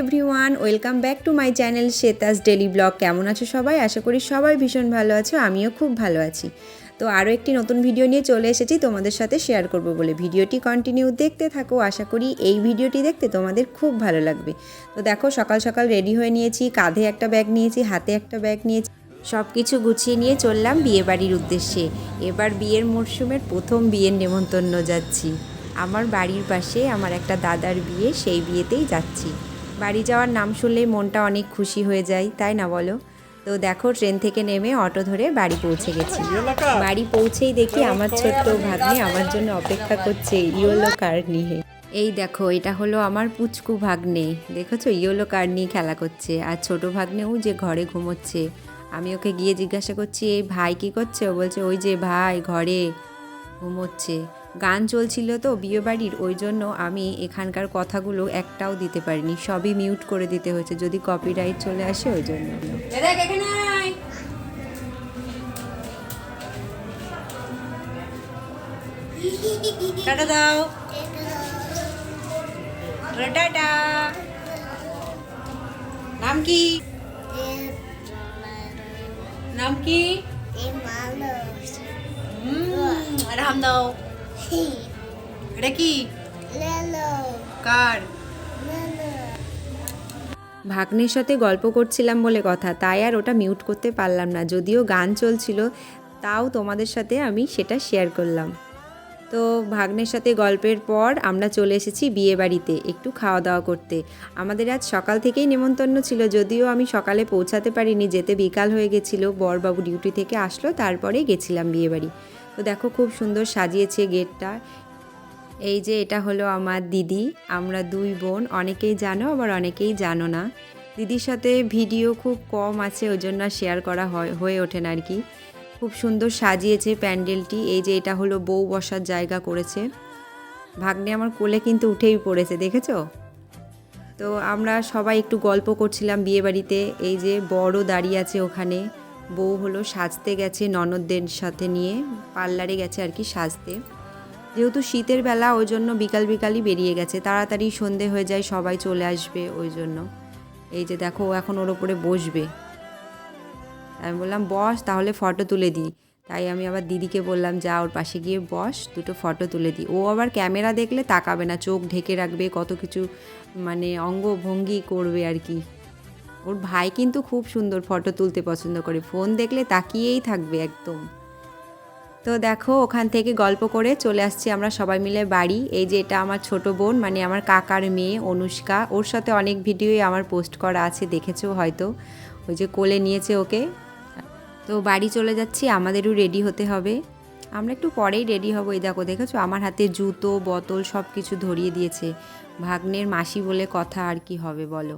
Everyone, welcome back to my channel Shweta's daily blog. কেমন আছো সবাই? আশা করি সবাই ভীষণ ভালো আছো, আমিও খুব ভালো আছি। তো আরও একটি নতুন ভিডিও নিয়ে চলে এসেছি তোমাদের সাথে শেয়ার করব বলে। ভিডিওটি কন্টিনিউ দেখতে থাকো, আশা করি এই ভিডিওটি দেখতে তোমাদের খুব ভালো লাগবে। তো দেখো, সকাল সকাল রেডি হয়ে নিয়েছি, কাঁধে একটা ব্যাগ নিয়েছি, হাতে একটা ব্যাগ নিয়েছি, সব কিছু গুছিয়ে নিয়ে চললাম বিয়েবাড়ির উদ্দেশ্যে। এবার বিয়ের মরশুমের প্রথম বিয়ের নেমন্তন্ন যাচ্ছি। আমার বাড়ির পাশে আমার একটা দাদার বিয়ে, সেই বিয়েতেই যাচ্ছি। বাড়ি যাওয়ার নাম শুনলেই মনটা অনেক খুশি হয়ে যায়, তাই না বলো? তো দেখো, ট্রেন থেকে নেমে অটো ধরে বাড়ি পৌঁছে গেছি। বাড়ি পৌঁছেই দেখি আমার ছোট্ট ভাগ্নে আমার জন্য অপেক্ষা করছে ইয়েলো কার্ড নিয়ে। এই দেখো, এটা হলো আমার পুচকু ভাগ্নে, দেখেছো ইয়েলো কার্ড নিয়ে খেলা করছে। আর ছোট ভাগ্নেও যে ঘরে ঘুমোচ্ছে। আমি ওকে গিয়ে জিজ্ঞাসা করছি, এই ভাই কী করছে? ও বলছে, ওই যে ভাই ঘরে ঘুমোচ্ছে। গান চলছিল তো বিয়েবাড়ির, ওই জন্য আমি এখানকার কথাগুলো একটাও দিতে পারিনি, সবই মিউট করে দিতে হয়েছে, যদি কপিরাইট চলে আসে ওই জন্য। টাটা দাও, টাটা। নাম কি? নাম কি? রাম দাও। এটা কি? কার? ভাগ্নের সাথে গল্প করছিলাম বলে কথা, তাই আর ওটা মিউট করতে পারলাম না। যদিও গান চলছিল, তাও তোমাদের সাথে আমি সেটা শেয়ার করলাম। তো ভাগ্নের সাথে গল্পের পর আমরা চলে এসেছি বিয়ে বাড়িতে একটু খাওয়া দাওয়া করতে। আমাদের আজ সকাল থেকেই নেমন্তন্ন ছিল, যদিও আমি সকালে পৌঁছাতে পারিনি, যেতে বিকাল হয়ে গেছিলো। বরবাবু ডিউটি থেকে আসলো, তারপরেই গেছিলাম বিয়েবাড়ি। তো দেখো, খুব সুন্দর সাজিয়েছে গেটটা। এই যে এটা হলো আমার দিদি, আমরা দুই বোন। অনেকেই জানো, আবার অনেকেই জানো না। দিদির সাথে ভিডিও খুব কম আছে, ওই জন্য শেয়ার করা হয়ে ওঠে না আর কি। খুব সুন্দর সাজিয়েছে প্যান্ডেলটি। এই যে এটা হলো বউ বসার জায়গা করেছে। ভাগ্নে আমার কোলে কিন্তু উঠেই পড়েছে, দেখেছো? তো আমরা সবাই একটু গল্প করছিলাম বিয়েবাড়িতে। এই যে বড় দাঁড়িয়ে আছে ওখানে, বউ হলো সাজতে গেছে ননদদের সাথে নিয়ে, পার্লারে গেছে আর কি সাজতে। যেহেতু শীতের বেলা, ওই জন্য বিকাল বিকালই বেরিয়ে গেছে, তাড়াতাড়ি সন্ধে হয়ে যায়, সবাই চলে আসবে ওই জন্য। এই যে দেখো, ও এখন ওর ওপরে বসবে। আমি বললাম বস, তাহলে ফটো তুলে দিই। তাই আমি আবার দিদিকে বললাম, যা ওর পাশে গিয়ে বস, দুটো ফটো তুলে দিই। ও আবার ক্যামেরা দেখলে তাকাবে না, চোখ ঢেকে রাখবে, কত কিছু মানে অঙ্গভঙ্গি করবে আর কি। ওর ভাই কিন্তু খুব সুন্দর ফটো তুলতে পছন্দ করে, ফোন দেখলে তাকিয়েই থাকবে একদম। তো দেখো, ওখান থেকে গল্প করে চলে আসছি আমরা সবাই মিলে বাড়ি। এই যে এটা আমার ছোট বোন, মানে আমার কাকার মেয়ে অনুষ্কা। ওর সাথে অনেক ভিডিওই আমার পোস্ট করা আছে, দেখেছো হয়তো। ওই যে কোলে নিয়েছে ওকে। তো বাড়ি চলে যাচ্ছি, আমাদেরও রেডি হতে হবে। আমরা একটু পরেই রেডি হব। এই দেখো, দেখেছো আমার হাতে জুতো বোতল সব কিছু ধরিয়ে দিয়েছে। ভাগ্নের মাসি বলে কথা, আর কি হবে বলো।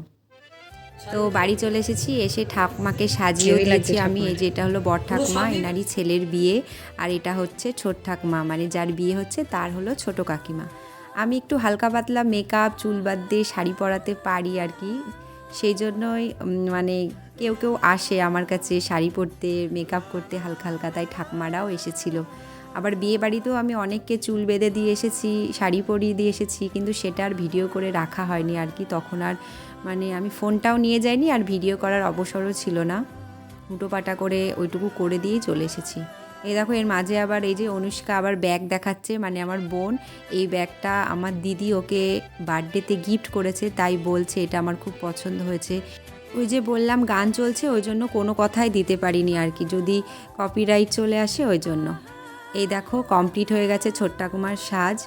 তো বাড়ি চলে এসেছি, এসে ঠাকুমাকে সাজিয়েও দিয়েছি আমি। এই যে এটা হলো বড় ঠাকুমা, এনারই ছেলের বিয়ে। আর এটা হচ্ছে ছোট ঠাকুমা, মানে যার বিয়ে হচ্ছে তার হলো ছোট কাকিমা। আমি একটু হালকা পাতলা মেকআপ, চুল বাদ দিয়ে শাড়ি পরাতে পারি আর কি। সেই জন্যই মানে কেউ কেউ আসে আমার কাছে শাড়ি পরতে, মেকআপ করতে হালকা হালকা, তাই ঠাকুমারাও এসেছিলো। আবার বিয়ে বাড়িতেও আমি অনেককে চুল বেঁধে দিয়ে এসেছি, শাড়ি পরিয়ে দিয়ে এসেছি, কিন্তু সেটা আর ভিডিও করে রাখা হয়নি আর কি। তখন আর মানে আমি ফোনটাও নিয়ে যাইনি, আর ভিডিও করার অবসরও ছিল না। হুটোপাটা করে ওইটুকু করে দিয়েই চলে এসেছি। এই দেখো, এর মাঝে আবার এই যে অনুষ্কা আবার ব্যাগ দেখাচ্ছে, মানে আমার বোন। এই ব্যাগটা আমার দিদি ওকে বার্থডেতে গিফট করেছে, তাই বলছে এটা আমার খুব পছন্দ হয়েছে। ওই যে বললাম গান চলছে, ওই জন্য কোনো কথাই দিতে পারিনি আর কি, যদি কপিরাইট চলে আসে ওই জন্য। এই দেখো, কমপ্লিট হয়ে গেছে ছোট ঠাকুমার সাজ।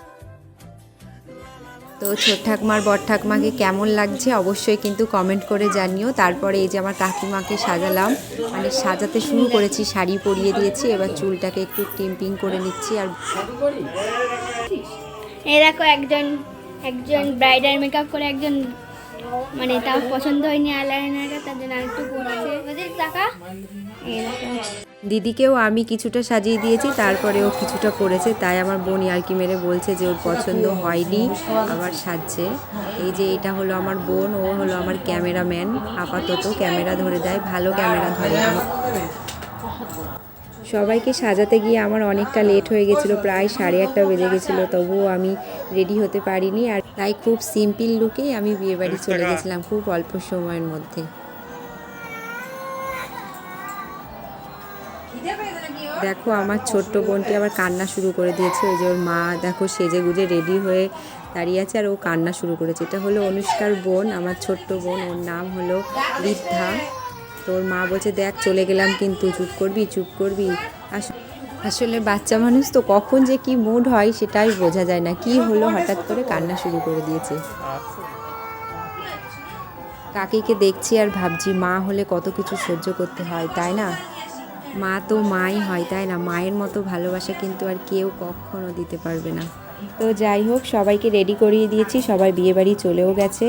তো ছোট ঠাকুমার বড় ঠাকুমাকে কেমন লাগছে অবশ্যই কিন্তু কমেন্ট করে জানিও। তারপরে এই যে আমার কাকিমাকে সাজালাম, মানে সাজাতে শুরু করেছি, শাড়ি পরিয়ে দিয়েছি, এবার চুলটাকে একটু টিম্পিং করে নিচ্ছি। আর এই দেখো, একজন ব্রাইডাল মেকআপ করে, একজন মানে তার পছন্দ হয়নি আইলাইনারটা, তার জন্য আরেকটু করছে ওদের টাকা। এই দেখো, দিদিকেও আমি কিছুটা সাজিয়ে দিয়েছি, তারপরে ও কিছুটা করেছে, তাই আমার বোন ইয়ার্কি মেরে বলছে যে ওর পছন্দ হয়নি, আবার সাজছে। এই যে এটা হলো আমার বোন, ও হলো আমার ক্যামেরাম্যান, আপাতত ক্যামেরা ধরে দেয়, ভালো ক্যামেরা ধরে। সবাইকে সাজাতে গিয়ে আমার অনেকটা লেট হয়ে গেছিলো, প্রায় 8:30 বেজে গেছিলো, তবুও আমি রেডি হতে পারিনি। আর তাই খুব সিম্পল লুকেই আমি বিয়েবাড়ি চলে গেছিলাম খুব অল্প সময়ের মধ্যে। দেখো আমার ছোট্ট বোনটি আবার কান্না শুরু করে দিয়েছে। ওই যে ওর মা দেখো সেজে গুজে রেডি হয়ে দাঁড়িয়ে আছে আর ও কান্না শুরু করেছে। এটা হলো অনুষ্কার বোন, আমার ছোট্ট বোন, ওর নাম হলো ঋদ্ধা। তো ওর মা বলছে দেখ চলে গেলাম কিন্তু চুপ করবি চুপ করবি। আসলে বাচ্চা মানুষ তো কখন যে কি মুড হয় সেটাই বোঝা যায় না। কি হলো হঠাৎ করে কান্না শুরু করে দিয়েছে। কাকিকে দেখছি আর ভাবছি মা হলে কত কিছু সহ্য করতে হয়, তাই না? মা তো মাই হয়, তাই না? মায়ের মতো ভালোবাসা কিন্তু আর কেউ কখনো দিতে পারবে না। তো যাই হোক, সবাইকে রেডি করিয়ে দিয়েছি, সবাই বিয়েবাড়ি চলেও গেছে।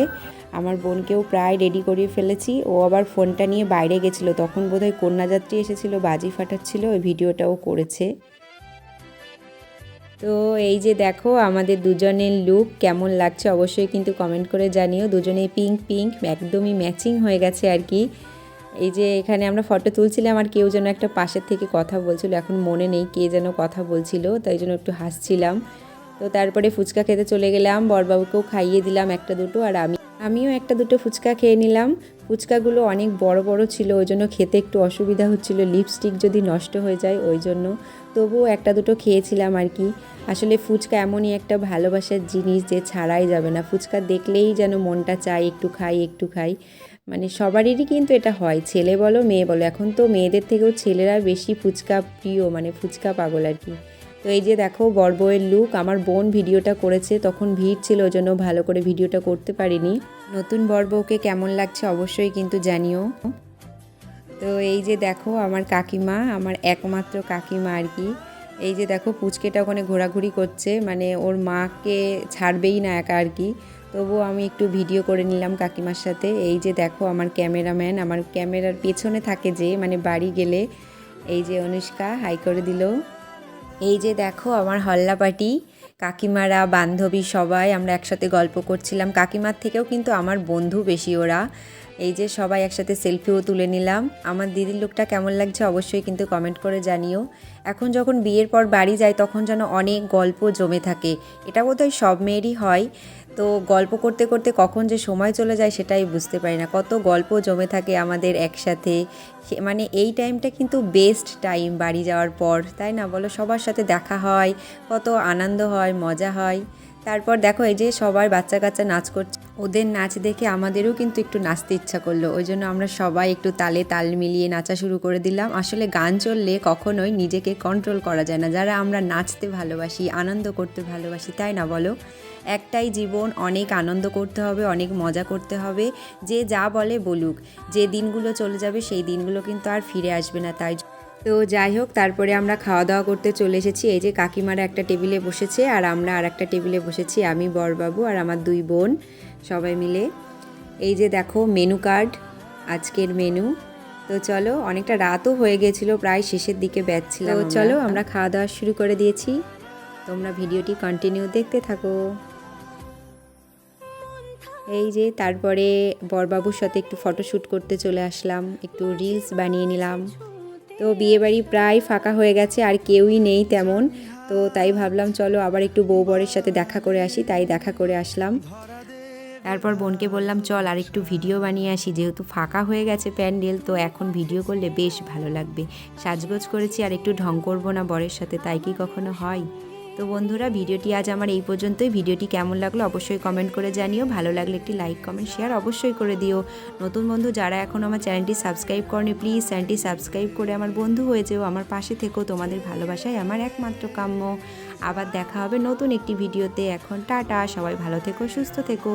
আমার বোনকেও প্রায় রেডি করিয়ে ফেলেছি। ও আবার ফোনটা নিয়ে বাইরে গেছিলো, তখন বোধহয় কন্যাযাত্রী এসেছিলো, বাজি ফাটাচ্ছিল, ওই ভিডিওটাও করেছে। তো এই যে দেখো আমাদের দুজনের লুক কেমন লাগছে অবশ্যই কিন্তু কমেন্ট করে জানিও। দুজনেই পিঙ্ক পিঙ্ক একদমই ম্যাচিং হয়ে গেছে আর কি। এই যে এখানে আমরা ফটো তুলছিলাম আর কেউ যেন একটা পাশের থেকে কথা বলছিল, এখন মনে নেই কে যেন কথা বলছিল, তাই জন্য একটু হাসছিলাম। তো তারপরে ফুচকা খেতে চলে গেলাম, বরবাবুকেও খাইয়ে দিলাম একটা দুটো, আর আমিও একটা দুটো ফুচকা খেয়ে নিলাম। ফুচকাগুলো অনেক বড় বড় ছিল, ওই জন্য খেতে একটু অসুবিধা হচ্ছিল, লিপস্টিক যদি নষ্ট হয়ে যায় ওই জন্য। তবুও একটা দুটো খেয়েছিলাম আর কি। আসলে ফুচকা এমনই একটা ভালোবাসার জিনিস যে ছাড়াই যাবে না। ফুচকা দেখলেই যেন মনটা চায় একটু খাই একটু খাই, মানে সবারই কিন্তু এটা হয়, ছেলে বলো মেয়ে বলো। এখন তো মেয়েদের থেকেও ছেলেরা বেশি ফুচকা প্রিয়, মানে ফুচকা পাগল আর কি। তো এই যে দেখো বর বউয়ের লুক। আমার বোন ভিডিওটা করেছে, তখন ভিড় ছিল ওই জন্য ভালো করে ভিডিওটা করতে পারিনি। নতুন বর বউকে কেমন লাগছে অবশ্যই কিন্তু জানিও। তো এই যে দেখো আমার কাকিমা, আমার একমাত্র কাকিমা আর কি। এই যে দেখো পুচকেটা ওখানে ঘোরাঘুরি করছে, মানে ওর মাকে ছাড়বেই না একা আর কি। তবুও আমি একটু ভিডিও করে নিলাম কাকিমার সাথে। এই যে দেখো আমার ক্যামেরাম্যান, আমার ক্যামেরার পেছনে থাকে যে, মানে বাড়ি গেলে। এই যে অনুষ্কা হাই করে দিল। এই যে দেখো আমার হল্লা পার্টি, কাকিমারা বান্ধবী সবাই আমরা একসাথে গল্প করছিলাম। কাকিমার থেকেও কিন্তু আমার বন্ধু বেশি ওরা। এই যে সবাই একসাথে সেলফিও তুলে নিলাম। আমার দিদির লুকটা কেমন লাগছে অবশ্যই কিন্তু কমেন্ট করে জানিও। এখন যখন বিয়ের পর বাড়ি যাই তখন যেন অনেক গল্প জমে থাকে, এটা বোধহয় সব মেয়েরই হয়। তো গল্প করতে করতে কখন যে সময় চলে যায় সেটাই বুঝতে পারি না, কত গল্প জমে থাকে আমাদের একসাথে। মানে এই টাইমটা কিন্তু বেস্ট টাইম বাড়ি যাওয়ার পর, তাই না বলো? সবার সাথে দেখা হয়, কত আনন্দ হয়, মজা হয়। তারপর দেখো এই যে সবাই বাচ্চা কাচ্চা নাচ করছে, ওদের নাচ দেখে আমাদেরও কিন্তু একটু নাচতে ইচ্ছা করলো, ওই জন্য আমরা সবাই একটু তালে তাল মিলিয়ে নাচা শুরু করে দিলাম। আসলে গান চললে কখনোই নিজেকে কন্ট্রোল করা যায় না, যারা আমরা নাচতে ভালোবাসি, আনন্দ করতে ভালোবাসি, তাই না বলো? একটাই জীবন, অনেক আনন্দ করতে হবে, অনেক মজা করতে হবে। যে যা বলে বলুক, যে দিনগুলো চলে যাবে সেই দিনগুলো কিন্তু আর ফিরে আসবে না। তাই তো যাই হোক, তারপরে আমরা খাওয়া দাওয়া করতে চলে এসেছি। এই যে কাকিমারা একটা টেবিলে বসেছে আর আমরা আর একটা টেবিলে বসেছি, আমি বরবাবু আর আমার দুই বোন সবাই মিলে। এই যে দেখো মেনু কার্ড, আজকের মেনু। তো চলো, অনেকটা রাতও হয়ে গেছিলো, প্রায় শেষের দিকে ব্যাচছিলাম। তো চলো আমরা খাওয়া দাওয়া শুরু করে দিয়েছি, তোমরা ভিডিওটি কন্টিনিউ দেখতে থাকো। এই যে তারপরে বরবাবুর সাথে একটু ফটোশ্যুট করতে চলে আসলাম, একটু রিলস বানিয়ে নিলাম। তো বিয়েবাড়ি প্রায় ফাঁকা হয়ে গেছে, আর কেউই নেই তেমন। তো তাই ভাবলাম চলো আবার একটু বউ বরের সাথে দেখা করে আসি, তাই দেখা করে আসলাম। তারপর বোনকে বললাম চল আর একটু ভিডিও বানিয়ে আসি, যেহেতু ফাঁকা হয়ে গেছে প্যান্ডেল, তো এখন ভিডিও করলে বেশ ভালো লাগবে। সাজগোজ করেছি, আর একটু ঢং করবো না বরের সাথে, তাই কি কখনো হয়? তো বন্ধুরা ভিডিওটি আজ আমার এই পর্যন্তই। ভিডিওটি কেমন লাগলো অবশ্যই কমেন্ট করে জানিও, ভালো লাগলে একটি লাইক কমেন্ট শেয়ার অবশ্যই করে দিও। নতুন বন্ধু যারা এখন আমার চ্যানেলটি সাবস্ক্রাইব করনি, প্লিজ চ্যানেলটি সাবস্ক্রাইব করে আমার বন্ধু হয়ে যেও, আমার পাশে থেকো। তোমাদের ভালোবাসাই আমার একমাত্র কাম্য। আবার দেখা হবে নতুন একটি ভিডিওতে। এখন টাটা, সবাই ভালো থেকো, সুস্থ থেকো।